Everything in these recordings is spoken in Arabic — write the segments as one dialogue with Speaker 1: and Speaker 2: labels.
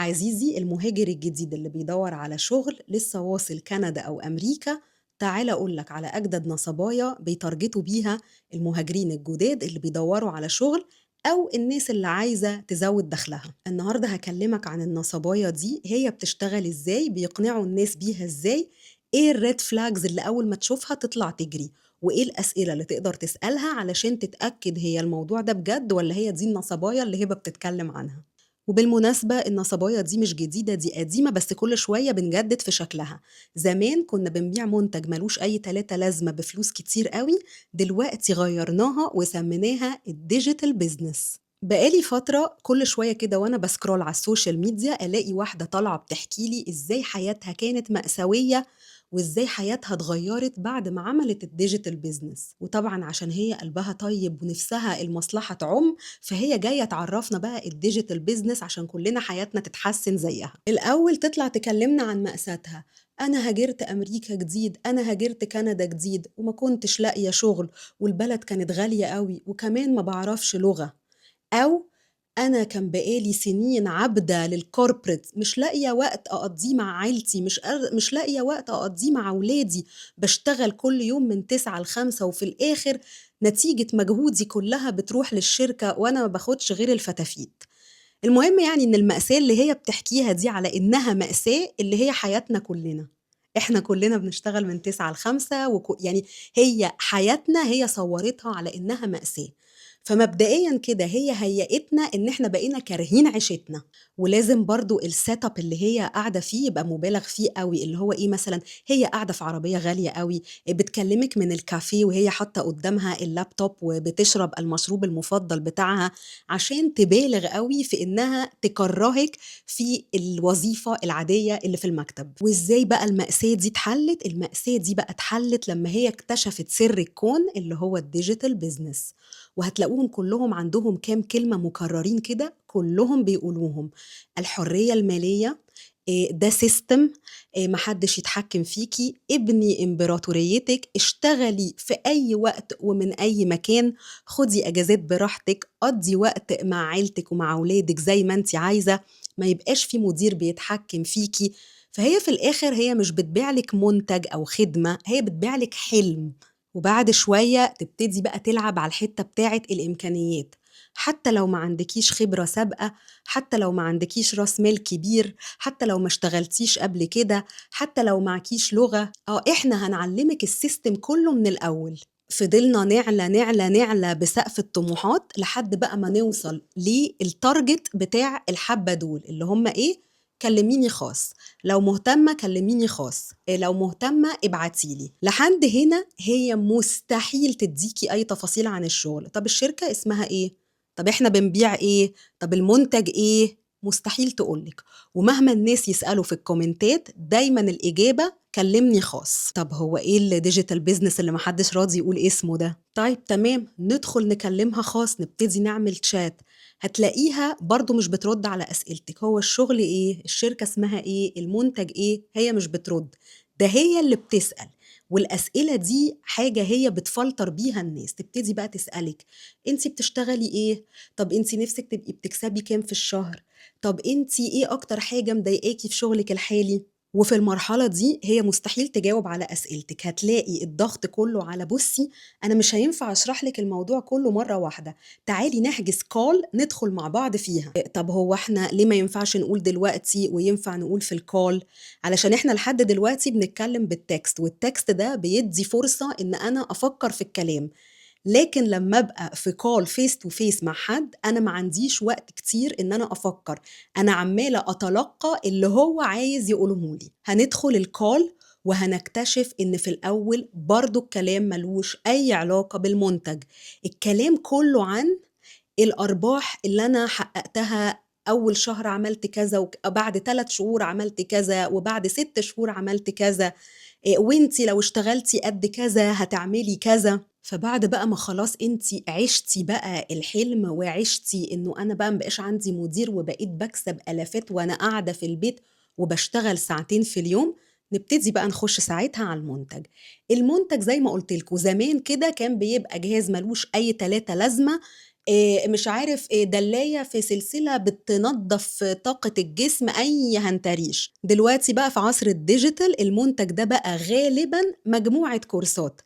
Speaker 1: عزيزي المهاجر الجديد اللي بيدور على شغل لسه واصل كندا أو أمريكا، تعال أقولك على أجدد نصبايا بيتارجتوا بيها المهاجرين الجداد اللي بيدوروا على شغل أو الناس اللي عايزة تزود دخلها. النهاردة هكلمك عن النصبايا دي، هي بتشتغل إزاي، بيقنعوا الناس بيها إزاي، إيه الريد فلاجز اللي أول ما تشوفها تطلع تجري، وإيه الأسئلة اللي تقدر تسألها علشان تتأكد هي الموضوع ده بجد ولا هي دي النصبايا اللي هبة بتتكلم عنها. وبالمناسبة النصباية دي مش جديدة، دي قديمة بس كل شوية بنجدد في شكلها. زمان كنا بنبيع منتج ملوش أي تلاتة لازمة بفلوس كتير قوي، دلوقتي غيرناها وسميناها الديجيتال بيزنس. بقالي فترة كل شوية كده وأنا بسكرول على السوشيال ميديا ألاقي واحدة طالعة بتحكي لي إزاي حياتها كانت مأساوية وإزاي حياتها اتغيرت بعد ما عملت الديجيتال بيزنس. وطبعا عشان هي قلبها طيب ونفسها المصلحة تعم، فهي جاية تعرفنا بقى الديجيتال بيزنس عشان كلنا حياتنا تتحسن زيها. الأول تطلع تكلمنا عن مأساتها: أنا هاجرت أمريكا جديد، أنا هاجرت كندا جديد وما كنتش لاقية شغل، والبلد كانت غالية قوي وكمان ما بعرفش لغة. أو أنا كان بقالي سنين عبدة للكوربريت، مش لاقية وقت أقضيه مع عيلتي، مش لاقية وقت أقضيه مع أولادي، بشتغل كل يوم من 9 ل5 وفي الآخر نتيجة مجهودي كلها بتروح للشركة وأنا ما باخدش غير الفتافيت. المهم يعني إن المأساة اللي هي بتحكيها دي على إنها مأساة اللي هي حياتنا كلنا. إحنا كلنا بنشتغل من 9 ل5 يعني هي حياتنا هي صورتها على إنها مأساة. فمبدئيا كده هي هيئتنا إن إحنا بقينا كارهين عيشتنا. ولازم برضو السيت اب اللي هي قاعدة فيه يبقى مبالغ فيه قوي، اللي هو إيه مثلا؟ هي قاعدة في عربية غالية قوي، بتكلمك من الكافيه وهي حاطة قدامها اللابتوب وبتشرب المشروب المفضل بتاعها، عشان تبالغ قوي في إنها تكرهك في الوظيفة العادية اللي في المكتب. وإزاي بقى المأساة دي اتحلت؟ المأساة دي بقى اتحلت لما هي اكتشفت سر الكون اللي هو الديجيتال بيزنس. وهتلاقوهم كلهم عندهم كام كلمة مكررين كده كلهم بيقولوهم: الحرية المالية، ده سيستم، محدش يتحكم فيكي، ابني امبراطوريتك، اشتغلي في أي وقت ومن أي مكان، خدي أجازات براحتك، قضي وقت مع عيلتك ومع أولادك زي ما انت عايزة، ما يبقاش في مدير بيتحكم فيكي. فهي في الآخر هي مش بتبيعلك منتج أو خدمة، هي بتبيعلك حلم. وبعد شوية تبتدي بقى تلعب على الحتة بتاعة الإمكانيات. حتى لو ما عندكيش خبرة سابقة، حتى لو ما عندكيش راس مال كبير، حتى لو ما اشتغلتيش قبل كده، حتى لو معكيش لغة، احنا هنعلمك السيستم كله من الأول. فضلنا نعلى نعلى نعلى بسقف الطموحات لحد بقى ما نوصل للتارجت بتاع الحبة دول اللي هم ايه؟ كلميني خاص، لو مهتمة كلميني خاص، لو مهتمة ابعتيلي. لحد هنا هي مستحيل تديكي أي تفاصيل عن الشغل. طب الشركة اسمها إيه؟ طب إحنا بنبيع إيه؟ طب المنتج إيه؟ مستحيل تقولك. ومهما الناس يسألوا في الكومنتات دايما الإجابة كلمني خاص. طب هو إيه الديجيتال بيزنس اللي محدش راضي يقول اسمه ده؟ طيب تمام، ندخل نكلمها خاص، نبتدي نعمل تشات. هتلاقيها برضو مش بترد على أسئلتك: هو الشغل إيه؟ الشركة اسمها إيه؟ المنتج إيه؟ هي مش بترد، ده هي اللي بتسأل. والأسئلة دي حاجة هي بتفلتر بيها الناس. تبتدي بقى تسألك: انتي بتشتغلي ايه؟ طب انتي نفسك تبقي بتكسبي كام في الشهر؟ طب انتي ايه اكتر حاجة مضايقاكي في شغلك الحالي؟ وفي المرحلة دي هي مستحيل تجاوب على أسئلتك، هتلاقي الضغط كله على: بصي أنا مش هينفع أشرح لك الموضوع كله مرة واحدة، تعالي نحجز كول ندخل مع بعض فيها. طب هو احنا ليه ما ينفعش نقول دلوقتي وينفع نقول في الكول؟ علشان احنا لحد دلوقتي بنتكلم بالتكست، والتكست ده بيدي فرصة ان انا افكر في الكلام. لكن لما ابقى في كول فيس تو فيس مع حد انا ما عنديش وقت كتير ان انا افكر، انا عمالة اتلقى اللي هو عايز يقوله لي. هندخل الكول وهنكتشف ان في الاول برضو الكلام ملوش اي علاقة بالمنتج، الكلام كله عن الأرباح اللي أنا حققتها. أول شهر عملت كذا، وبعد 3 شهور عملت كذا، وبعد 6 شهور عملت كذا، وانتي لو اشتغلتي قد كذا هتعملي كذا. فبعد بقى ما خلاص انتي عشتي بقى الحلم وعشتي انه انا بقى مبقاش عندي مدير وبقيت بكسب الافات وانا قاعدة في البيت وبشتغل ساعتين في اليوم، نبتدي بقى نخش ساعتها على المنتج. المنتج زي ما قلت لكم زمان كده كان بيبقى جهاز ملوش اي تلاتة لازمة، مش عارف دلاية في سلسلة بتنضّف طاقة الجسم، أي هنتريش. دلوقتي بقى في عصر الdigital المنتج ده بقى غالبًا مجموعة كورسات،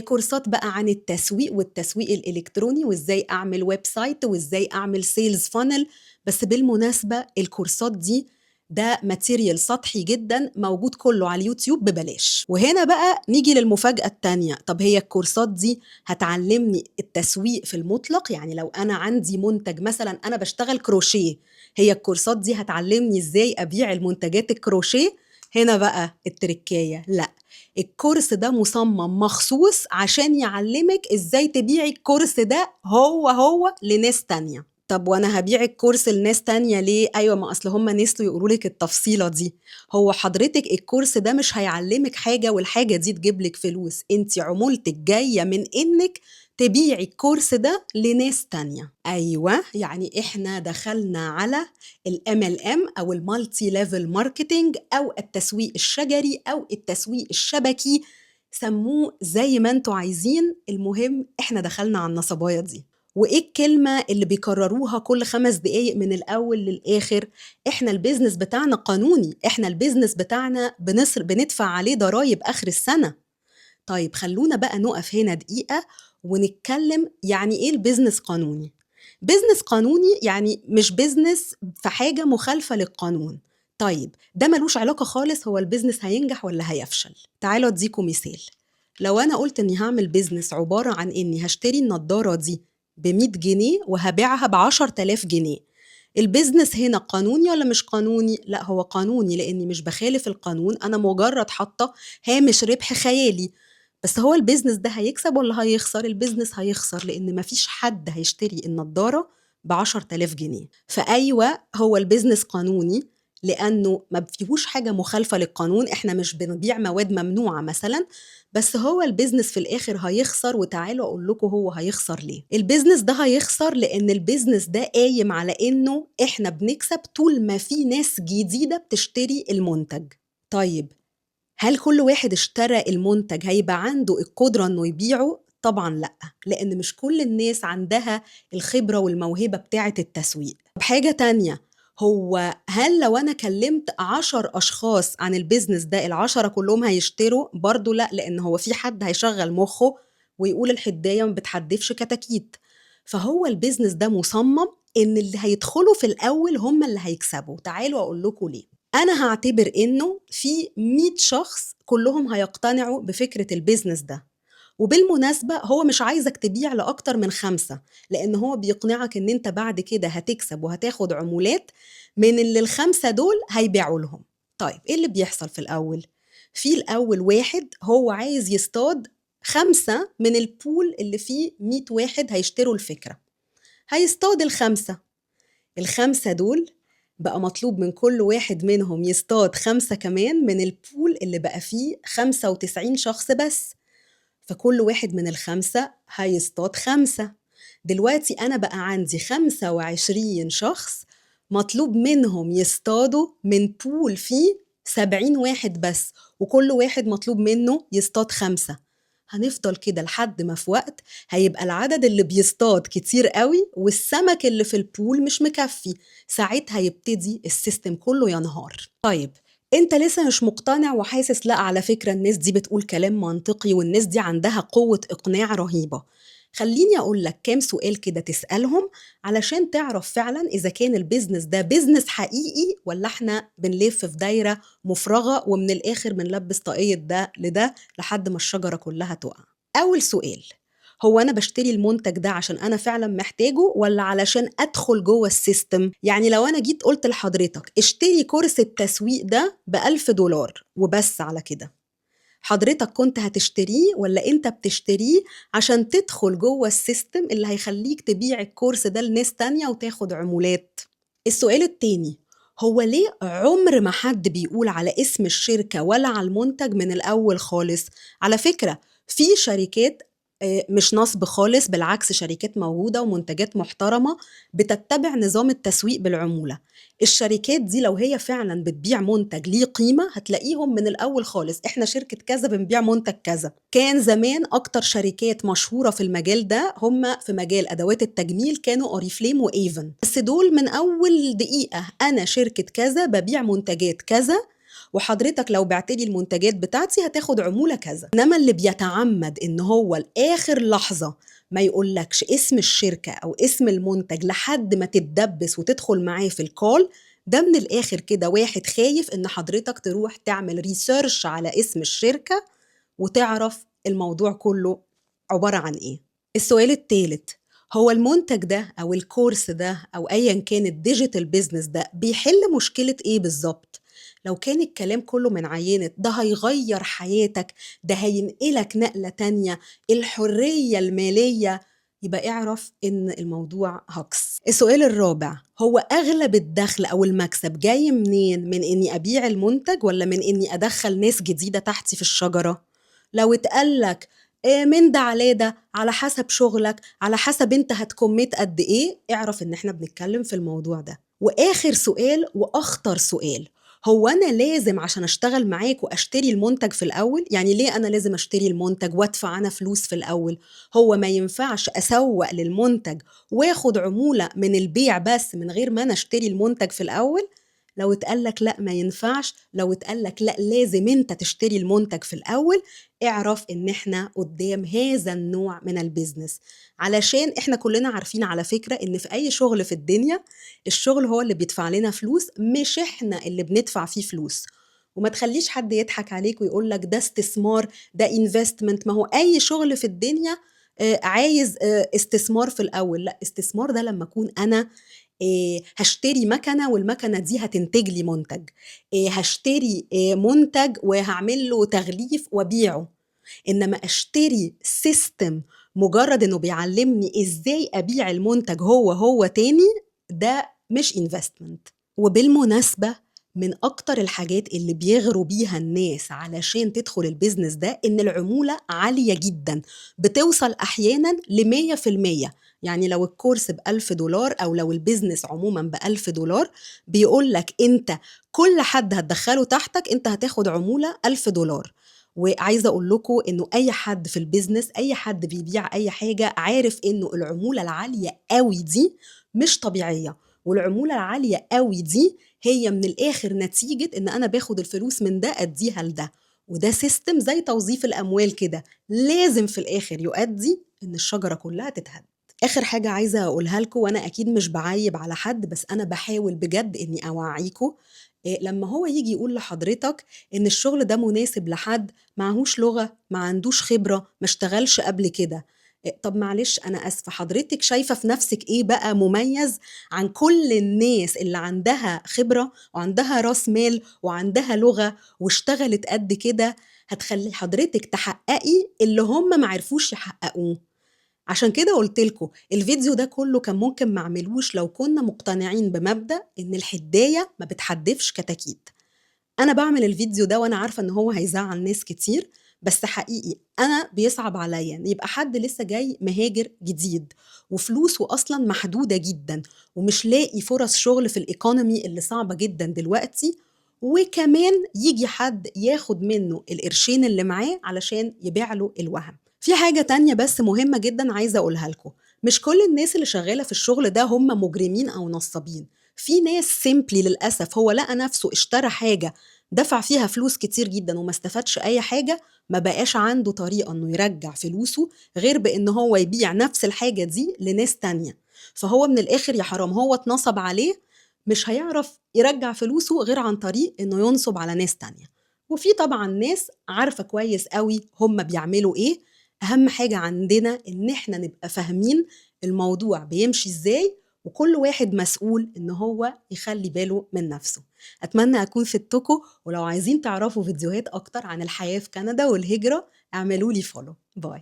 Speaker 1: كورسات بقى عن التسويق والتسويق الإلكتروني وإزاي أعمل website وإزاي أعمل sales funnel. بس بالمناسبة الكورسات دي ده material سطحي جدًا موجود كُلّه على اليوتيوب ببلاش. وهنا بقى نيجي للمفاجأة التانية، طَب هي الكورسات دي هتعلّمني التسويق في المطلق؟ يعني لو أنا عندي منتج مثلًا أنا باشتغل كروشيه، هي الكورسات دي هتعلّمني إزاي أبيع المنتجات الكروشيه؟ هنا بقى التركاية، لأ، الكورس ده مُصمم مخصوص عشان يعلّمِك إزاي تبيعي الكورس ده هو لناس تانية. طب وأنا هابيع الكورس لناس تانية ليه؟ أيوه، ما أصل هم نسيوا يقولوا لِك التفصيلة دي. هو حضرتِك الكورس ده مش هيعلّمِك حاجة والحاجة دي تجيب لِك فلوس، أنتِ عمولتِك جاية من إنِّك تبيعي الكورس ده لناس تانية. أيوه، يعني إحنا دخلنا على الMLM أو الMulti Level Marketing أو التسويق الشجري أو التسويق الشبكي، سمّوه زي ما أنتم عايزين، المهم إحنا دخلنا على النصباية دي. وإيه الكلمة اللي بيكرروها كل 5 دقايق من الأول للآخر؟ إحنا الbusiness بتاعنا قانوني، إحنا الbusiness بتاعنا بندفع عليه ضرايب آخر السنة. طيب خلّونا بقى نُقف هنا دقيقة ونتكلم يعني إيه الbusiness قانوني؟ business قانوني يعني مش business في حاجة مخالفة للقانون. طيب ده ما لوش علاقة خالص هو الbusiness هينجح والّا هيفشل. تعالوا أدّيكم مثال، لو أنا قُلت إني هاعمل business عبارة عن إني هاشتري النضارة دي ب100 جنيه وهابيعها ب10.000 جنيه، الbusiness هنا قانوني والّا مش قانوني؟ لأ هو قانوني لإني مش باخالف القانون، أنا مجرد حاطة هامش ربح خيالي. بس هو الbusiness ده هيكسب والّا هيخسر؟ الbusiness هيخسر لإن ما فيش حد هيشتري النضارة ب10.000 جنيه. فأيوه هو الbusiness قانوني لأنه ما فيهوش حاجة مخالفة للقانون، إحنا مش بنبيع مواد ممنوعة مثلًا، بس هو الbusiness في الآخر هيخسر. وتعالوا أقول لكم هو هيخسر ليه. الbusiness ده هيخسر لإن الbusiness ده قايم على إنه إحنا بنكسب طول ما في ناس جديدة بتشتري المنتج. طيب هل كل واحد اشترى المنتج هيبقى عنده القدرة إنه يبيعه؟ طبعًا لأ، لإن مش كل الناس عندها الخبرة والموهبة بتاعة التسويق. طب حاجة تانية، هو هل لو أنا كلمت 10 أشخاص عن الbusiness ده ال10 كلّهم هيشتروا؟ برضه لأ، لإن هو في حد هيشغّل مُخّه ويقول الحداية ما بتحدّفش كتاكيت. فهو الbusiness ده مُصمم إن اللي هيدخلوا في الأول هم اللي هيكسبوا. تعالوا أقول لكم ليه. أنا هاعتبر إنه في 100 شخص كلّهم هيقتنعوا بفكرة الbusiness ده، وبالمناسبة هو مش عايزك تبيع لأكتر من 5، لإن هو بيقنعك إن أنت بعد كده هتكسب وهتاخد عمولات من اللي ال5 دول هيبيعوا لهم. طيب إيه اللي بيحصل في الأول؟ في الأول واحد هو عايز يصطاد 5 من الpool اللي فيه 100 واحد هيشتروا الفكرة، هيصطاد ال5. ال5 دول بقى مطلوب من كل واحد منهم يصطاد 5 كمان من الpool اللي بقى فيه 95 شخص بس، فكل واحد من ال5 هيصطاد 5. دلوقتي أنا بقى عندي 25 شخص مطلوب منهم يصطادوا من pool فيه 70 واحد بس، وكل واحد مطلوب منه يصطاد 5. هنفضل كده لحد ما في وقت هيبقى العدد اللي بيصطاد كتير قوي والسمك اللي في البول مش مكفي، ساعتها يبتدي السيستم كله ينهار. طيب انت لسه مش مقتنع وحاسس لا على فكرة الناس دي بتقول كلام منطقي والناس دي عندها قوة إقناع رهيبة. خليني أقول لك كام سؤال كده تسألهم علشان تعرف فعلا إذا كان البيزنس ده بيزنس حقيقي ولا احنا بنلف في دايرة مفرغة ومن الآخر بنلبس طاقية ده لده لحد ما الشجرة كلها تقع. أول سؤال، هو أنا باشتري المنتج ده عشان أنا فعلًا محتاجه والّا علشان أدخل جوّه السيستم؟ يعني لو أنا جيت قُلت لحضرتك اشتري كورس التسويق ده ب1000$ وبس على كده، حضرتك كنت هتشتريه والّا أنت بتشتريه عشان تدخل جوّه السيستم اللي هيخلّيك تبيع الكورس ده لناس تانية وتاخد عمولات؟ السؤال التاني، هو ليه عُمر ما حد بيقول على اسم الشركة ولا على المنتج من الأول خالص؟ على فكرة في شركات مش نصب خالص، بالعكس شركات موجودة ومنتجات محترمة بتتّبع نظام التسويق بالعمولة. الشركات دي لو هي فعلًا بتبيع منتج ليه قيمة، هتلاقيهم من الأول خالص إحنا شركة كذا بنبيع منتج كذا. كان زمان أكتر شركات مشهورة في المجال ده هم في مجال أدوات التجميل كانوا أوريفليم وAvon، بس دول من أول دقيقة أنا شركة كذا بابيع منتجات كذا، وحضرتك لو بعت لي المنتجات بتاعتي هتاخد عمولة كذا. إنما اللي بيتعمد إن هو لآخر لحظة ما يقولكش اسم الشركة أو اسم المنتج لحد ما تتدبس وتدخل معاه في الكول، ده من الآخر كده واحد خايف إن حضرتك تروح تعمل ريسيرش على اسم الشركة وتعرف الموضوع كله عبارة عن إيه. السؤال التالت، هو المنتج ده أو الكورس ده أو أيا كان الديجيتال بيزنس ده بيحل مشكلة إيه بالظبط؟ لو كان الكلام كله من عينة ده هيغير حياتك، ده هينقلك نقلة تانية، الحرية المالية، يبقى اعرف إن الموضوع هكس. السؤال الرابع، هو أغلب الدخل أو المكسب جاي منين؟ من إني أبيع المنتج ولا من إني أدخل ناس جديدة تحتي في الشجرة؟ لو اتقالك من ده على ده، على حسب شغلك، على حسب انت هتكميت قد ايه، اعرف ان احنا بنتكلم في الموضوع ده. واخر سؤال واخطر سؤال، هو انا لازم عشان اشتغل معاك واشتري المنتج في الاول؟ يعني ليه انا لازم اشتري المنتج وادفع انا فلوس في الاول؟ هو ما ينفعش اسوق للمنتج واخد عمولة من البيع بس من غير ما انا اشتري المنتج في الاول؟ لو اتقالك لا ما ينفعش، لو اتقالك لا لازم انت تشتري المنتج في الاول، اعرف ان احنا قدام هذا النوع من البيزنس. علشان احنا كلنا عارفين على فكرة ان في اي شغل في الدنيا الشغل هو اللي بيدفع لنا فلوس، مش احنا اللي بندفع فيه فلوس. وما تخليش حد يضحك عليك ويقول لك ده استثمار، ده انفستمنت. ما هو اي شغل في الدنيا عايز استثمار في الاول. لا، استثمار ده لما اكون انا هاشتري مكنة والمكنة دي هتنتج لي منتج، هاشتري منتج وهاعمل له تغليف وأبيعه. إنما أشتري سيستم مجرد إنه بيعلمني إزاي أبيع المنتج هو تاني، ده مش investment. وبالمناسبة، من أكتر الحاجات اللي بيغروا بيها الناس علشان تدخل البيزنس ده إن العمولة عالية جدا، بتوصل أحيانا ل100%. يعني لو الكورس ب1000 دولار أو لو البيزنس عموما ب1000 دولار، بيقولك أنت كل حد هتدخله تحتك أنت هتاخد عمولة 1000 دولار. وعايزة أقول لكم إنه أي حد في البيزنس، أي حد بيبيع أي حاجة، عارف إنه العمولة العالية قوي دي مش طبيعية. والعمولة العالية قوي دي هي من الآخر نتيجة إن أنا باخد الفلوس من ده أديها لده، وده سيستم زي توظيف الأموال كده، لازم في الآخر يؤدي إن الشجرة كلها تتهد. آخر حاجة عايزة أقولها لكم، وأنا أكيد مش بعيب على حد بس أنا بحاول بجد إني أوعيكم، لما هو يجي يقول لحضرتك إن الشغل ده مناسب لحد معهوش لغة، ما عندوش خبرة، ما اشتغلش قبل كده، طب معلش أنا أسفة، حضرتك شايفة في نفسك إيه بقى مميز عن كل الناس اللي عندها خبرة وعندها راس مال وعندها لغة واشتغلت قد كده، هتخلي حضرتك تحققي اللي هم معرفوش يحققوه؟ عشان كده قلت لكم الفيديو ده كله كان ممكن ما اعملوش لو كنا مقتنعين بمبدأ ان الحداية ما بتحدفش كتاكيت. انا بعمل الفيديو ده وانا عارفة ان هو هيزعل ناس كتير، بس حقيقي انا بيصعب عليا ان يبقى حد لسه جاي مهاجر جديد وفلوسه اصلا محدودة جدا ومش لاقي فرص شغل في الايكونومي اللي صعبة جدا دلوقتي، وكمان يجي حد ياخد منه القرشين اللي معاه علشان يبيع له الوهم. في حاجة تانية بس مهمة جدا عايزة أقولها لكم، مش كل الناس اللي شغالة في الشغل ده هم مجرمين أو نصابين. في ناس سيمبلي للأسف هو لقى نفسه اشترى حاجة دفع فيها فلوس كتير جدا وما استفادش أي حاجة، ما بقاش عنده طريقة إنه يرجع فلوسه غير بإن هو يبيع نفس الحاجة دي لناس تانية. فهو من الآخر يا حرام هو اتنصب عليه، مش هيعرف يرجع فلوسه غير عن طريق إنه ينصب على ناس تانية. وفي طبعا ناس عارفة كويس قوي هم بيعملوا إيه. أهم حاجة عندنا إن إحنا نبقى فاهمين الموضوع بيمشي إزاي، وكل واحد مسؤول إن هو يخلي باله من نفسه. أتمنى أكون فدتكم، ولو عايزين تعرفوا فيديوهات أكتر عن الحياة في كندا والهجرة اعملوا لي فولو. باي.